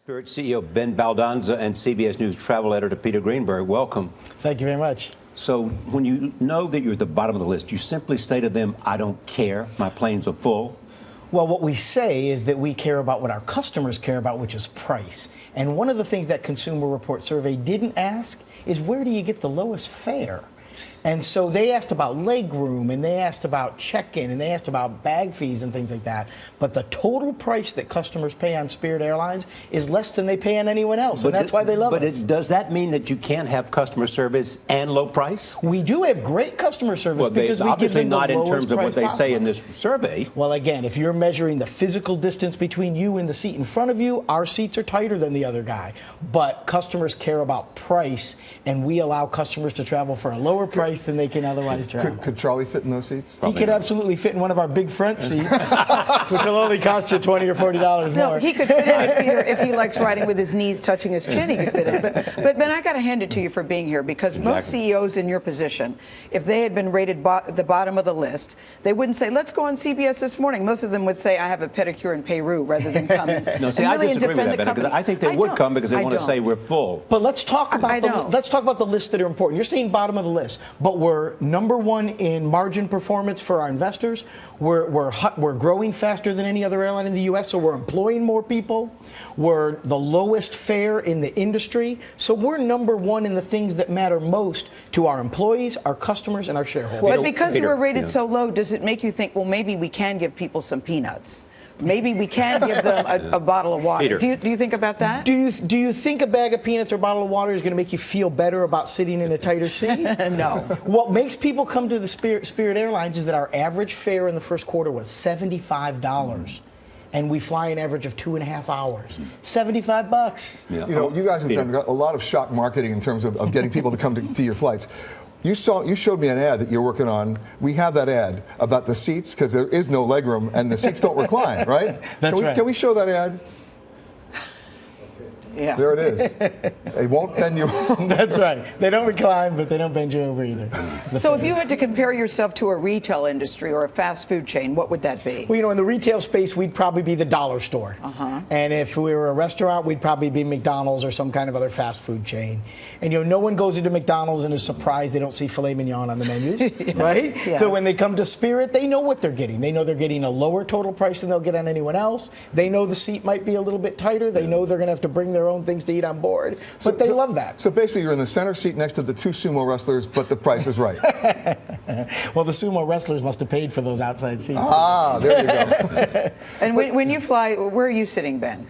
Spirit CEO Ben Baldanza and CBS News travel editor Peter Greenberg, welcome. Thank you very much. So when you know that you're at the bottom of the list, you simply say to them, I don't care, my planes are full? Well, what we say is that we care about what our customers care about, which is price. And one of the things that Consumer Report survey didn't ask is where do you get the lowest fare? And so they asked about leg room, and they asked about check-in, and they asked about bag fees and things like that. But the total price that customers pay on Spirit Airlines is less than they pay on anyone else, and that's why they love us. But does that mean that you can't have customer service and low price? We do have great customer service because we give obviously them the not in lowest terms of what price they possible. say in this survey. Well, again, if you're measuring the physical distance between you and the seat in front of you, our seats are tighter than the other guy. But customers care about price, and we allow customers to travel for a lower price than they can otherwise travel. Could Charlie fit in those seats? He could absolutely fit in one of our big front seats, which will only cost you $20 or $40 more. No, he could fit in it, Peter, if he likes riding with his knees touching his chin, he could fit in. But Ben, I got to hand it to you for being here, because most CEOs in your position, if they had been rated the bottom of the list, they wouldn't say, let's go on CBS this morning. Most of them would say, I have a pedicure in Peru, rather than come. No, see, I disagree with that, Ben, because I think they would come because they want to say we're full. But let's talk about the lists that are important. You're saying bottom of the list, but we're number one in margin performance for our investors. We're growing faster than any other airline in the U.S., so we're employing more people. We're the lowest fare in the industry, so we're number one in the things that matter most to our employees, our customers, and our shareholders. But because you were rated so low, does it make you think, well, maybe we can give people some peanuts? Maybe we can give them a bottle of water. Do you think about that? Do you think a bag of peanuts or a bottle of water is going to make you feel better about sitting in a tighter seat? No. What makes people come to the Spirit Airlines is that our average fare in the first quarter was $75. And we fly an average of 2.5 hours. $75. Yeah. You know, you guys have done a lot of shock marketing in terms of getting people to come to your flights. You showed me an ad that you're working on. We have that ad about the seats, because there is no legroom and the seats don't recline, right? That's right. Can we show that ad? Yeah. There it is. They won't bend you over. That's right. They don't recline, but they don't bend you over either. So if you had to compare yourself to a retail industry or a fast food chain, what would that be? Well, you know, in the retail space, we'd probably be the dollar store. And if we were a restaurant, we'd probably be McDonald's or some kind of other fast food chain. And, you know, no one goes into McDonald's and is surprised they don't see filet mignon on the menu, right? Yes. So when they come to Spirit, they know what they're getting. They know they're getting a lower total price than they'll get on anyone else. They know the seat might be a little bit tighter. They know they're going to have to bring their own things to eat on board, but they love that. So basically you're in the center seat next to the two sumo wrestlers, but the price is right. Well, the sumo wrestlers must have paid for those outside seats. Ah, there you go. And when you fly, where are you sitting, Ben?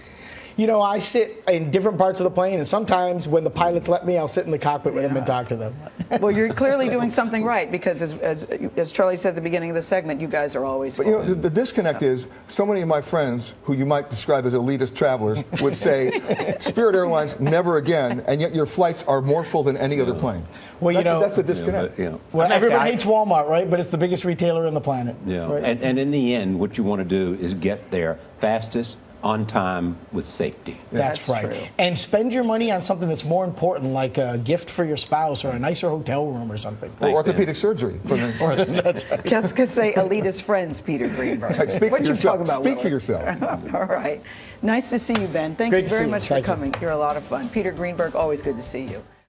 You know, I sit in different parts of the plane, and sometimes when the pilots let me, I'll sit in the cockpit with them and talk to them. Well, you're clearly doing something right, because as Charlie said at the beginning of the segment, you guys are always full. But you know, the disconnect is, so many of my friends, who you might describe as elitist travelers, would say, Spirit Airlines, never again, and yet your flights are more full than any other plane. Well, that's the disconnect. Well, everybody hates Walmart, right? But it's the biggest retailer on the planet. Yeah. Right? And in the end, what you want to do is get there fastest, on time, with safety. That's right. True. And spend your money on something that's more important, like a gift for your spouse or a nicer hotel room or something. Or orthopedic surgery. That's right. Just could say elitist friends, Peter Greenberg. Hey, speak for yourself. Speak for yourself. All right. Nice to see you, Ben. Thank you very much for coming. You're a lot of fun. Peter Greenberg, always good to see you.